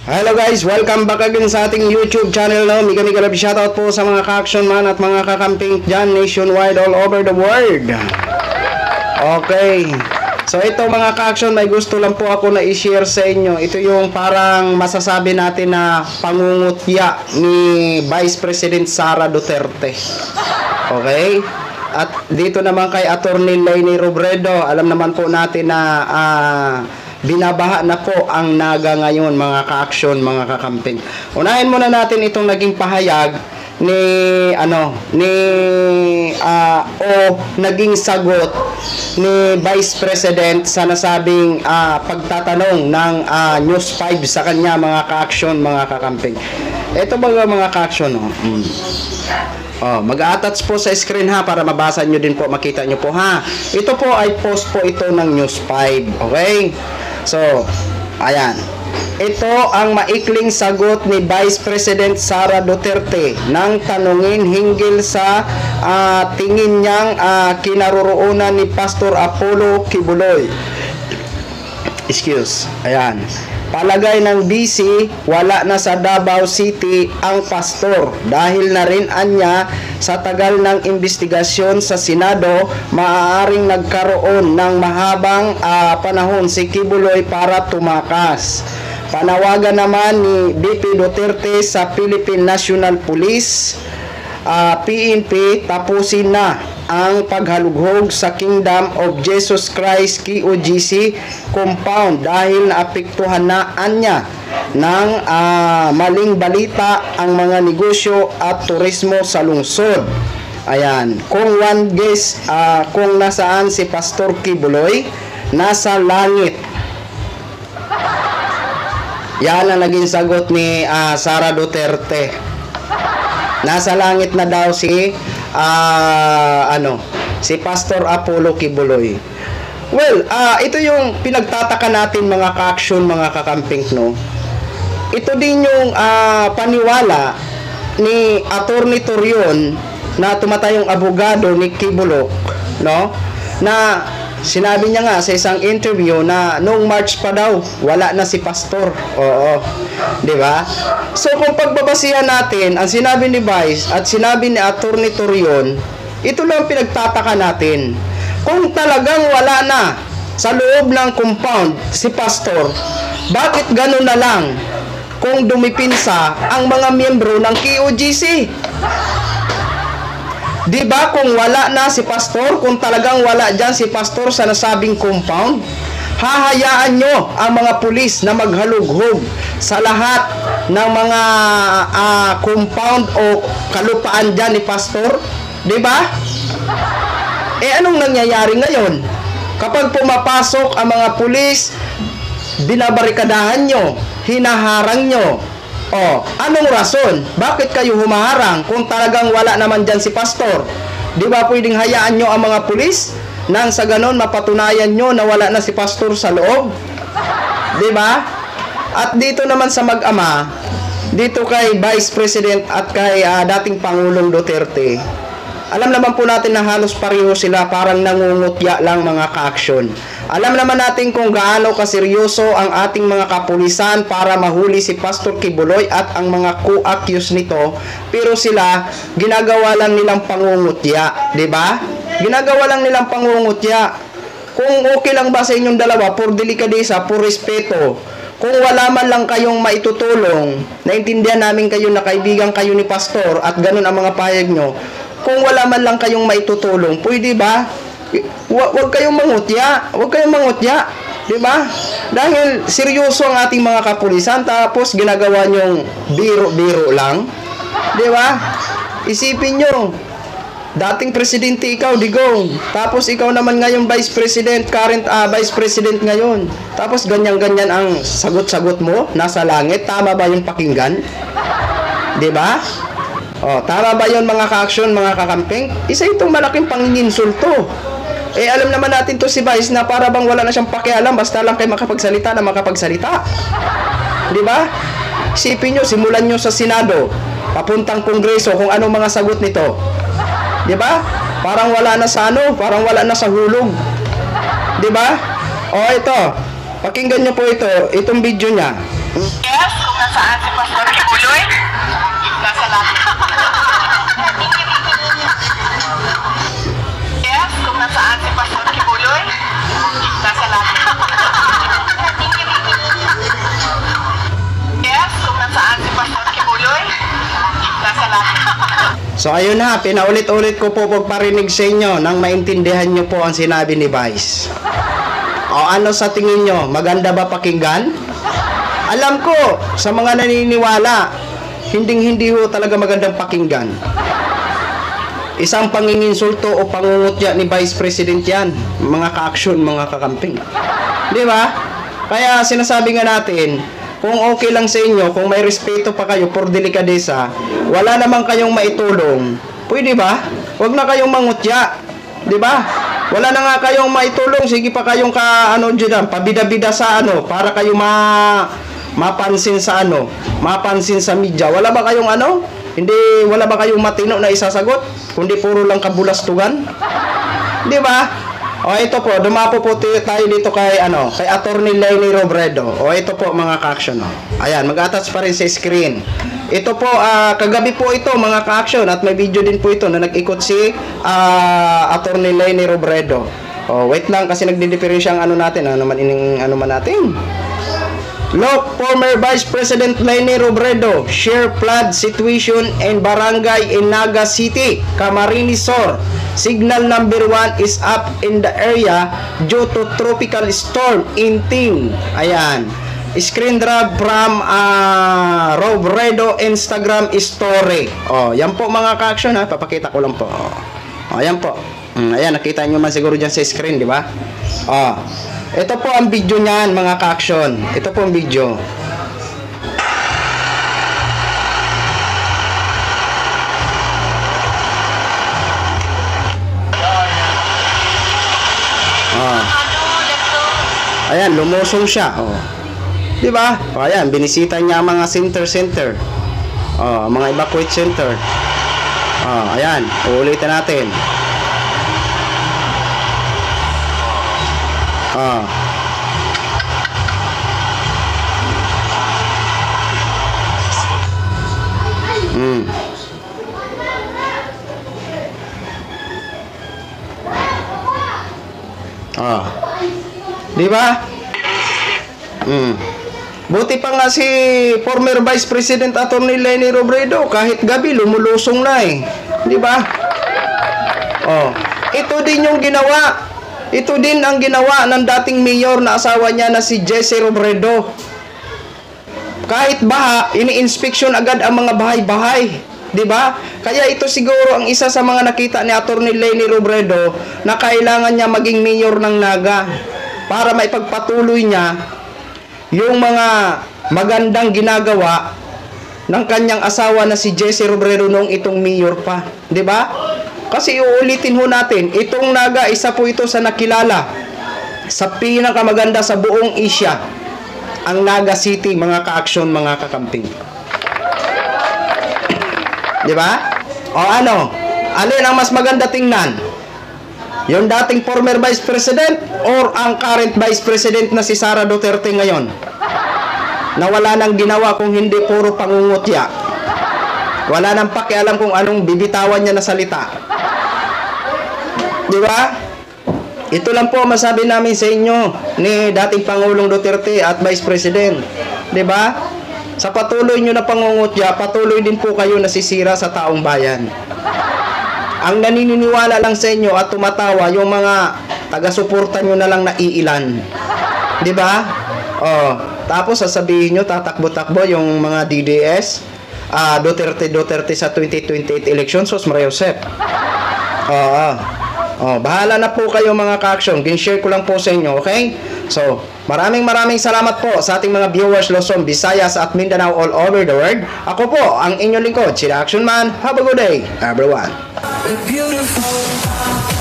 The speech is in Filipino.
Hello guys, welcome back again sa ating YouTube channel. Mega love shoutout po sa mga ka-action man at mga kakamping dyan nationwide all over the world. Okay, so ito mga ka-action, may gusto lang po ako na i-share sa inyo. Ito yung parang masasabi natin na pangungutya ni Vice President Sara Duterte. Okay, at dito naman kay Attorney Leni Robredo, alam naman po natin na binabaha na po ang Naga ngayon mga ka-action, mga kakamping. Unahin muna natin itong naging pahayag ni naging sagot ni Vice President sa nasabing pagtatanong ng News 5 sa kanya mga ka-action, mga kakamping. Ito mga ka-action, mag-a-attach po sa screen ha para mabasa nyo din po, makita nyo po ha. Ito po ay post po ito ng News 5, okay? So, ayan. Ito ang maikling sagot ni Vice President Sara Duterte nang tanungin hinggil sa tingin niyang kinaroroonan ni Pastor Apollo Kibuloy. Ayan. Palagay ng BC, wala na sa Davao City ang pastor dahil na rin anya sa tagal ng investigasyon sa Senado, maaaring nagkaroon ng mahabang panahon si Kibuloy para tumakas. Panawagan naman ni BP Duterte sa Philippine National Police, PNP, tapusin na ang paghalughog sa Kingdom of Jesus Christ KOJC compound dahil naapektuhan na anya ng maling balita ang mga negosyo at turismo sa lungsod. Ayan, kung one guess kung nasaan si Pastor Kibuloy, nasa langit. Yan ang naging sagot ni Sara Duterte. Nasa langit na daw si si Pastor Apollo Kibuloy. Well, ito yung pinagtataka natin mga ka-action, mga kakamping, no? Ito din yung paniwala ni Attorney Torion na tumatayong abogado ni Kibuloy, no? Na sinabi niya nga sa isang interview na noong March pa daw wala na si pastor. Oo. 'Di ba? So kung pagbabasihan natin ang sinabi ni Vice at sinabi ni Attorney Torion, ito lang pinagtataka natin. Kung talagang wala na sa loob ng compound si pastor, bakit ganun na lang kung dumipinsa ang mga miyembro ng KOJC? Diba kung wala na si pastor, kung talagang wala dyan si pastor sa nasabing compound, hahayaan nyo ang mga pulis na maghalughog sa lahat ng mga compound o kalupaan dyan ni pastor? Diba? Anong nangyayari ngayon? Kapag pumapasok ang mga pulis, binabarikadahan nyo, hinaharang nyo. Anong rason? Bakit kayo humaharang kung talagang wala naman dyan si pastor? Di ba pwedeng hayaan nyo ang mga pulis nang sa ganon mapatunayan nyo na wala na si pastor sa loob? Di ba? At dito naman sa mag-ama, dito kay Vice President at kay dating Pangulong Duterte, alam naman po natin na halos pareho sila, parang nangungutya lang mga ka-action. Alam naman natin kung gaano kaseryoso ang ating mga kapulisan para mahuli si Pastor Kibuloy at ang mga co-accused nito, pero sila ginagawa lang nilang pangungutya, 'di ba? Ginagawa lang nilang pangungutya. Kung okay lang ba sa inyong dalawa, por delikadesa, por respeto, kung wala man lang kayong maitutulong, naintindihan namin kayo na kaibigan kayo ni pastor at ganun ang mga pahayag nyo. Kung wala man lang kayong maitutulong, pwede ba? Huwag kayong mangutya. Huwag kayong mangutya. Diba? Dahil seryoso ang ating mga kapulisan, tapos ginagawa nyong biro-biro lang. Diba? Isipin nyo, dating presidente ikaw, Digong. Tapos ikaw naman ngayon Vice President, current Vice President ngayon. Tapos ganyan-ganyan ang sagot-sagot mo, nasa langit. Tama ba yung pakinggan? Diba? Tama ba yun mga ka-action, mga kakamping? Isa itong malaking panginsulto. Alam naman natin to si Vice na para bang wala na siyang pakialam, basta lang kayo makapagsalita na makapagsalita. Diba? Isipin nyo, simulan nyo sa Senado, papuntang Kongreso, kung anong mga sagot nito. Diba? Parang wala na sa parang wala na sa hulog. Diba? Ito, pakinggan nyo po ito, itong video niya. Yes, kung nasaan si Pastor Kibuloy? Nasa langit. Yes, kung nasaan si Pastor Kibuloy? Nasa langit. Yes, kung nasaan si Pastor Kibuloy? Nasa langit. So ayun na, pinaulit-ulit ko po pagparinig sa inyo nang maintindihan nyo po ang sinabi ni Vice. O ano sa tingin nyo, maganda ba pakinggan? Alam ko, sa mga naniniwala, hindi ho talaga magandang pakinggan. Isang panginginsulto o pangungutya ni Vice President yan, mga ka-aksyon, mga kakamping. Di ba? Kaya sinasabi nga natin, kung okay lang sa inyo, kung may respeto pa kayo por delikadesa, wala naman kayong maitulong, pwede ba? Huwag na kayong mangutya. Di ba? Wala na nga kayong maitulong, sige pa kayong pabida-bida sa para kayo mapansin sa mapansin sa media. Wala ba kayong wala ba kayong matino na isasagot? Kundi puro lang kabulastugan. Di ba? O ito po, dumapo po tayo dito kay Attorney Leni Robredo. O ito po mga ka-action. Ayan, mag-attach pa rin sa screen. Ito po, kagabi po ito mga ka-action at may video din po ito na nag-ikot si Attorney Leni Robredo. O wait lang kasi nagdi-differentiate ang natin. Ano man natin. Look, former Vice President Leni Robredo share flood situation in barangay in Naga City, Camarines Sur. Signal number 1 is up in the area due to tropical storm Inting. Ayan. Screen grab from Robredo Instagram story. Oh, yan po mga ka-action ha. Papakita ko lang po. Oh, ayan po. Ayan, nakita nyo man siguro dyan sa screen, di ba? Oh. Ito po ang video niyan mga ka-action. Ito po ang video. Ayan, lumusong siya. Oh. 'Di ba? O ayan, binisita niya ang mga center. Oh, mga evacuate center. Oh, ayan, uulitin natin. Oh. Di ba? Buti pa nga si former Vice President Attorney Leni Robredo kahit gabi lumulusong na Di ba? Oh, ito din yung ginawa. Ito din ang ginawa ng dating mayor na asawa niya na si Jesse Robredo. Kahit baha, ini-inspection agad ang mga bahay-bahay. Diba? Kaya ito siguro ang isa sa mga nakita ni Attorney Leni Robredo na kailangan niya maging mayor ng Naga para maipagpatuloy niya yung mga magandang ginagawa ng kanyang asawa na si Jesse Robredo noong itong mayor pa. Diba? Kasi uulitin ho natin, itong Naga, isa po ito sa nakilala sa pinakamaganda sa buong Asia, ang Naga City, mga ka-action, mga kakamping. Diba? O alin ang mas maganda tingnan? Yung dating former Vice President or ang current Vice President na si Sara Duterte ngayon? Na wala nang ginawa kung hindi puro pangungutya. Wala nang pakialam kung anong bibitawan niya na salita. Diba? Ito lang po masabi namin sa inyo ni dating Pangulong Duterte at Vice President. Diba? Sa patuloy nyo na pangungutya, patuloy din po kayo nasisira sa taong bayan. Ang naniniwala lang sa inyo at tumatawa, yung mga taga-suporta nyo na lang na iilan. Diba? Oh, tapos sasabihin nyo, tatakbo-takbo yung mga DDS, Duterte sa 2028 elections, Sos Maria Josep. Bahala na po kayo mga ka-action. Gin-share ko lang po sa inyo, okay? So, maraming salamat po sa ating mga viewers Luzon, Visayas at Mindanao all over the world. Ako po, ang inyong lingkod, si The Action Man. Have a good day, everyone. Beautiful.